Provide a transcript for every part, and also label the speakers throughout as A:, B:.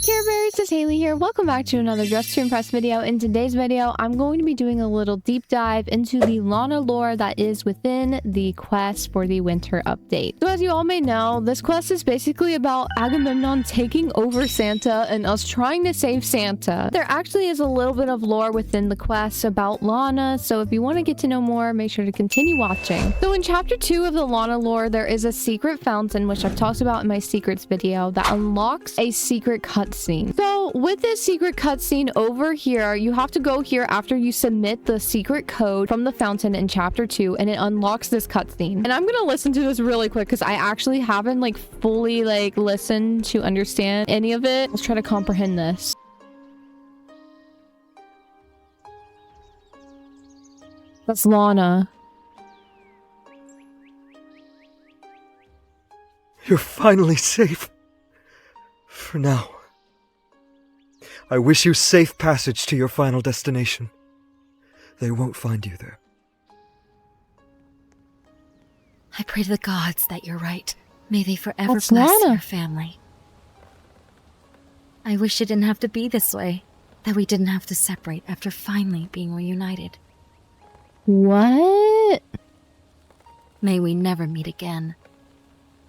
A: Care Bears, it's Haley here. Welcome back to another Dress to Impress video. In today's video, I'm going to be doing a little deep dive into the LANA lore that is within the quest for the winter update. So as you all may know, this quest is basically about Agamemnon taking over Santa and us trying to save Santa. There actually is a little bit of lore within the quest about LANA, so if you want to get to know more, make sure to continue watching. So in chapter 2 of the LANA lore, there is a secret fountain, which I've talked about in my secrets video, that unlocks a secret cutscene. So with this secret cutscene over here, you have to go here after you submit the secret code from the fountain in chapter 2, and it unlocks this cutscene. And I'm gonna listen to this really quick because I actually haven't fully listened to understand any of it. Let's try to comprehend this. That's LANA.
B: You're finally safe. For now. I wish you safe passage to your final destination. They won't find you there.
C: I pray to the gods that you're right. May they forever
A: That's
C: bless
A: LANA.
C: your family. I wish it didn't have to be this way. That we didn't have to separate after finally being reunited.
A: What?
C: May we never meet again.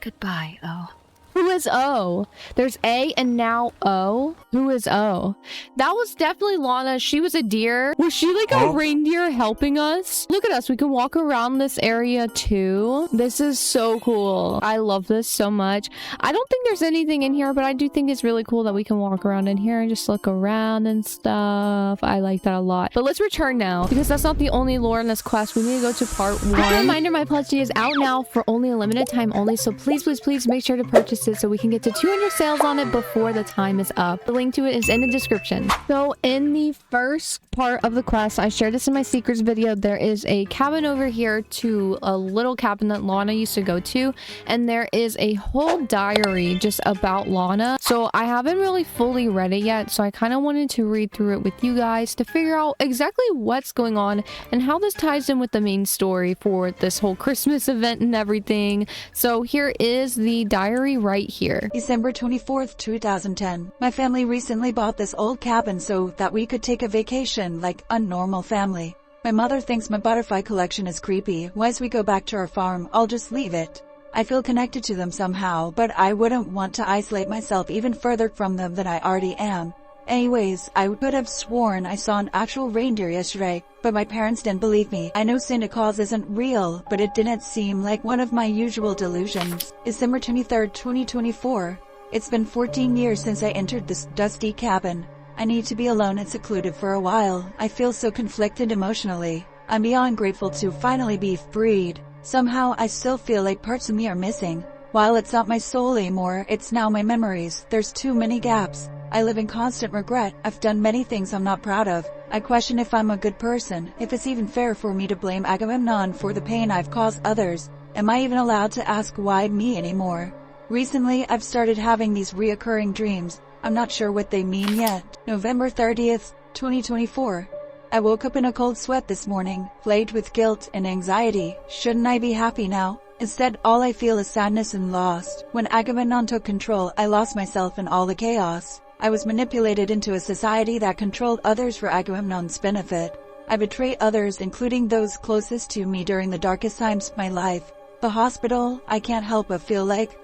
C: Goodbye, O.
A: Who is O? There's A and now O. Who is O? That was definitely LANA. She was a deer. Was she like a reindeer helping us? Look at us. We can walk around this area too. This is so cool. I love this so much. I don't think there's anything in here, but I do think it's really cool that we can walk around in here and just look around and stuff. I like that a lot. But let's return now because that's not the only lore in this quest. We need to go to part 1. As a reminder, my plushie is out now for only a limited time only. So please, please, please make sure to purchase it so we can get to 200 sales on it before the time is up. The link to it is in the description. So in the first part of the quest, I shared this in my secrets video, there is a cabin over here to a little cabin that LANA used to go to, and there is a whole diary just about LANA. So I haven't really fully read it yet, so I kind of wanted to read through it with you guys to figure out exactly what's going on and how this ties in with the main story for this whole Christmas event and everything. So here is the diary right here.
D: December 24th, 2010. My family recently bought this old cabin so that we could take a vacation like a normal family. My mother thinks my butterfly collection is creepy. Once we go back to our farm, I'll just leave it. I feel connected to them somehow, but I wouldn't want to isolate myself even further from them than I already am. Anyways, I could have sworn I saw an actual reindeer yesterday, but my parents didn't believe me. I know Santa Claus isn't real, but it didn't seem like one of my usual delusions. December 23rd, 2024. It's been 14 years since I entered this dusty cabin. I need to be alone and secluded for a while. I feel so conflicted emotionally. I'm beyond grateful to finally be freed. Somehow I still feel like parts of me are missing. While it's not my soul anymore, it's now my memories. There's too many gaps. I live in constant regret. I've done many things I'm not proud of. I question if I'm a good person, if it's even fair for me to blame Agamemnon for the pain I've caused others. Am I even allowed to ask why me anymore? Recently, I've started having these reoccurring dreams. I'm not sure what they mean yet. November 30th, 2024. I woke up in a cold sweat this morning, plagued with guilt and anxiety. Shouldn't I be happy now? Instead, all I feel is sadness and lost. When Agamemnon took control, I lost myself in all the chaos. I was manipulated into a society that controlled others for Agamemnon's benefit. I betrayed others, including those closest to me during the darkest times of my life. The hospital, I can't help but feel like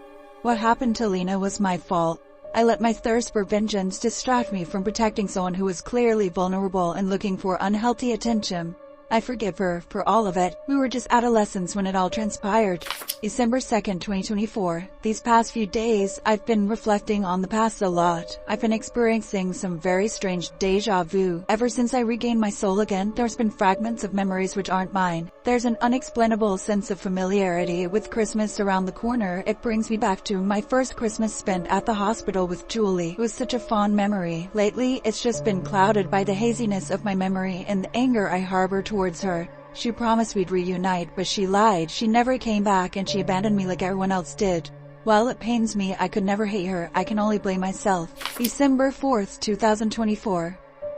D: what happened to Lena was my fault. I let my thirst for vengeance distract me from protecting someone who was clearly vulnerable and looking for unhealthy attention. I forgive her for all of it. We were just adolescents when it all transpired. December 2nd, 2024. These past few days, I've been reflecting on the past a lot. I've been experiencing some very strange deja vu. Ever since I regained my soul again, there's been fragments of memories which aren't mine. There's an unexplainable sense of familiarity with Christmas around the corner. It brings me back to my first Christmas spent at the hospital with Julie. It was such a fond memory. Lately, it's just been clouded by the haziness of my memory and the anger I harbor towards her. She promised we'd reunite, but she lied. She never came back and she abandoned me like everyone else did. While it pains me, I could never hate her. I can only blame myself. December 4th, 2024.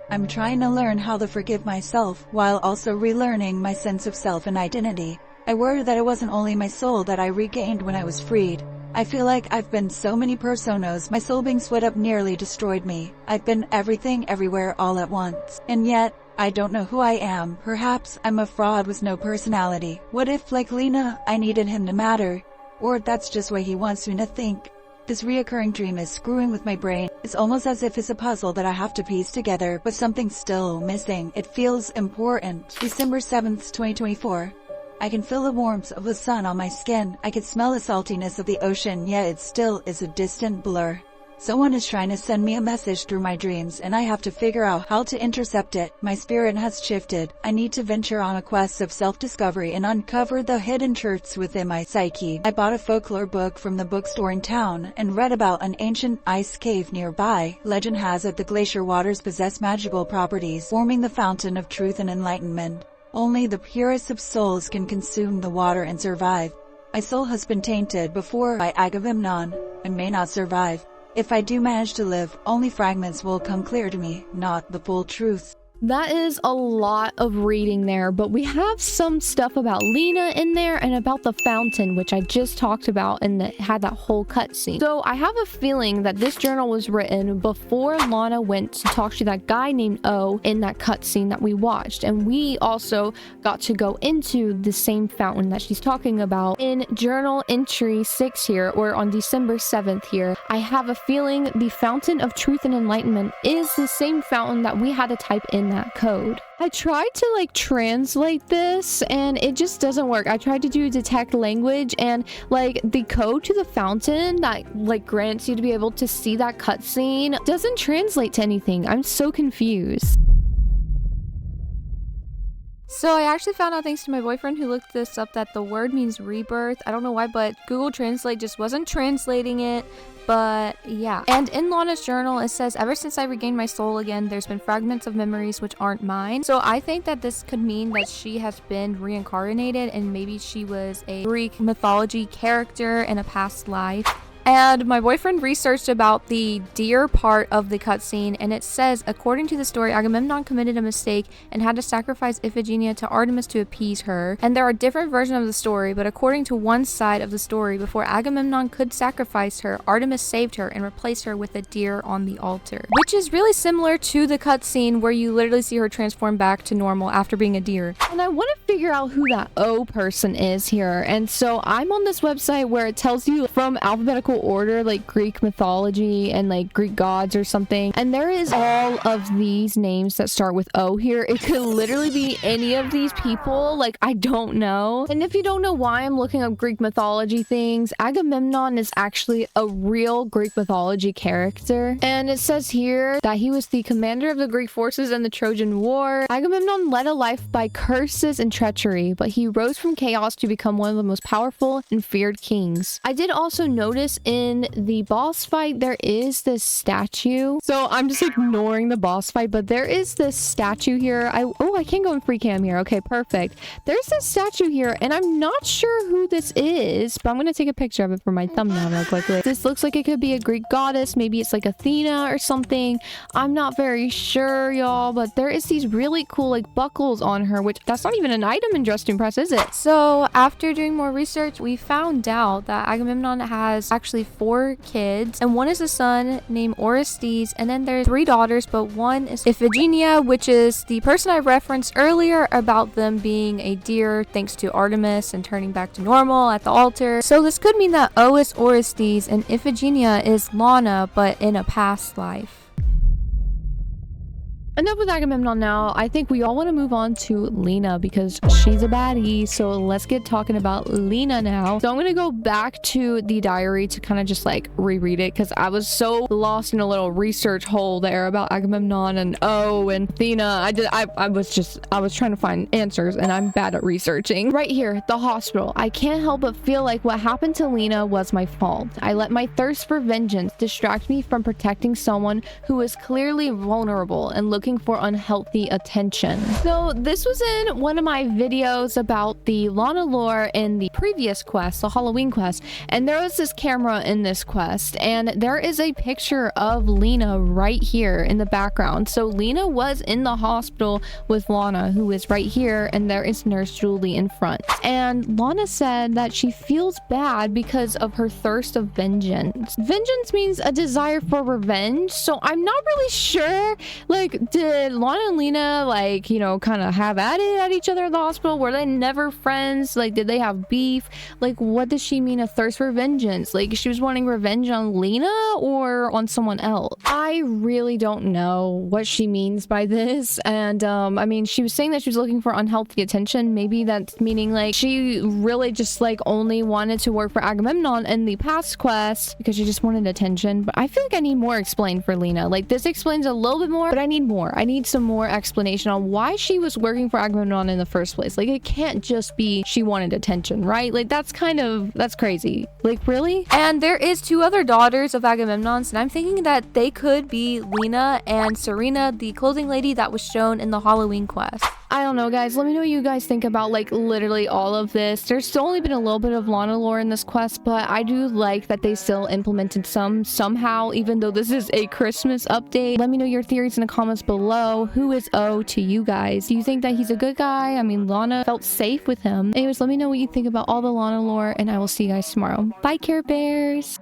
D: I'm trying to learn how to forgive myself while also relearning my sense of self and identity. I worry that it wasn't only my soul that I regained when I was freed. I feel like I've been so many personas, my soul being split up nearly destroyed me. I've been everything everywhere all at once. And yet, I don't know who I am. Perhaps I'm a fraud with no personality. What if, like LANA, I needed him to matter? Or that's just what he wants me to think. This reoccurring dream is screwing with my brain. It's almost as if it's a puzzle that I have to piece together, but something's still missing. It feels important. December 7th, 2024. I can feel the warmth of the sun on my skin. I can smell the saltiness of the ocean, yet it still is a distant blur. Someone is trying to send me a message through my dreams, and I have to figure out how to intercept it. My spirit has shifted. I need to venture on a quest of self-discovery and uncover the hidden truths within my psyche. I bought a folklore book from the bookstore in town and read about an ancient ice cave nearby. Legend has it the glacier waters possess magical properties, forming the fountain of truth and enlightenment. Only the purest of souls can consume the water and survive. My soul has been tainted before by Agamemnon and may not survive. If I do manage to live, only fragments will come clear to me, not the full truth.
A: That is a lot of reading there, but we have some stuff about LANA in there and about the fountain, which I just talked about and that had that whole cutscene. So I have a feeling that this journal was written before LANA went to talk to that guy named O in that cutscene that we watched. And we also got to go into the same fountain that she's talking about in journal entry 6 here, or on December 7th here. I have a feeling the fountain of truth and enlightenment is the same fountain that we had to type in that code. I tried to translate this and it just doesn't work. I tried to do detect language and the code to the fountain that grants you to be able to see that cutscene doesn't translate to anything. I'm so confused. So I actually found out, thanks to my boyfriend who looked this up, that the word means rebirth. I don't know why, but Google Translate just wasn't translating it. But yeah. And in LANA's journal, it says, ever since I regained my soul again, there's been fragments of memories which aren't mine. So I think that this could mean that she has been reincarnated and maybe she was a Greek mythology character in a past life. And my boyfriend researched about the deer part of the cutscene, and it says, according to the story, Agamemnon committed a mistake and had to sacrifice Iphigenia to Artemis to appease her. And there are different versions of the story, but according to one side of the story, before Agamemnon could sacrifice her, Artemis saved her and replaced her with a deer on the altar. Which is really similar to the cutscene where you literally see her transform back to normal after being a deer. And I want to figure out who that O person is here. And so I'm on this website where it tells you from alphabetical order, Greek mythology and Greek gods or something, and there is all of these names that start with O here. It could literally be any of these people. I don't know. And if you don't know why I'm looking up Greek mythology things, Agamemnon is actually a real Greek mythology character, and it says here that he was the commander of the Greek forces in the Trojan War. Agamemnon led a life by curses and treachery, but he rose from chaos to become one of the most powerful and feared kings. I did also notice in the boss fight there is this statue, so I'm just ignoring the boss fight, but there is this statue here. I can't go in free cam here. Okay, perfect. There's this statue here and I'm not sure who this is, but I'm gonna take a picture of it for my thumbnail real quickly. This looks like it could be a Greek goddess. Maybe it's Athena or something. I'm not very sure, y'all, but there is these really cool buckles on her, which that's not even an item in Dress to Impress, is it? So after doing more research, we found out that Agamemnon has actually 4 kids, and one is a son named Orestes, and then there's 3 daughters, but one is Iphigenia, which is the person I referenced earlier about them being a deer thanks to Artemis and turning back to normal at the altar. So this could mean that O is Orestes and Iphigenia is LANA, but in a past life. Enough with Agamemnon now. I think we all want to move on to LANA because she's a baddie. So let's get talking about LANA now. So I'm going to go back to the diary to kind of just reread it because I was so lost in a little research hole there about Agamemnon and O and Athena. I was trying to find answers and I'm bad at researching. Right here, the hospital. I can't help but feel like what happened to LANA was my fault. I let my thirst for vengeance distract me from protecting someone who was clearly vulnerable and looking looking for unhealthy attention. So this was in one of my videos about the LANA lore in the previous quest, the Halloween quest, and there was this camera in this quest, and there is a picture of LANA right here in the background. So LANA was in the hospital with LANA, who is right here, and there is Nurse Julie in front. And LANA said that she feels bad because of her thirst of vengeance. Vengeance means a desire for revenge, so I'm not really sure, like, did LANA and Lena, like, you know, kind of have at it at each other in the hospital? Were they never friends? Like, did they have beef? Like, what does she mean, a thirst for vengeance? Like, she was wanting revenge on Lena or on someone else? I really don't know what she means by this. And I mean, she was saying that she was looking for unhealthy attention. Maybe that's meaning like she really just like only wanted to work for Agamemnon in the past quest because she just wanted attention. But I feel like I need more explained for Lena. Like, this explains a little bit more, but I need more. I need some more explanation on why she was working for Agamemnon in the first place. Like, it can't just be she wanted attention, right? Like, that's crazy. Like, really? And there is two other daughters of Agamemnon's, and I'm thinking that they could be Lena and Serena, the clothing lady that was shown in the Halloween quest. I don't know, guys. Let me know what you guys think about, like, literally all of this. There's still only been a little bit of LANA lore in this quest, but I do like that they still implemented some somehow, even though this is a Christmas update. Let me know your theories in the comments below. Who is O to you guys? Do you think that he's a good guy? I mean, LANA felt safe with him. Anyways, let me know what you think about all the LANA lore, and I will see you guys tomorrow. Bye, Care Bears!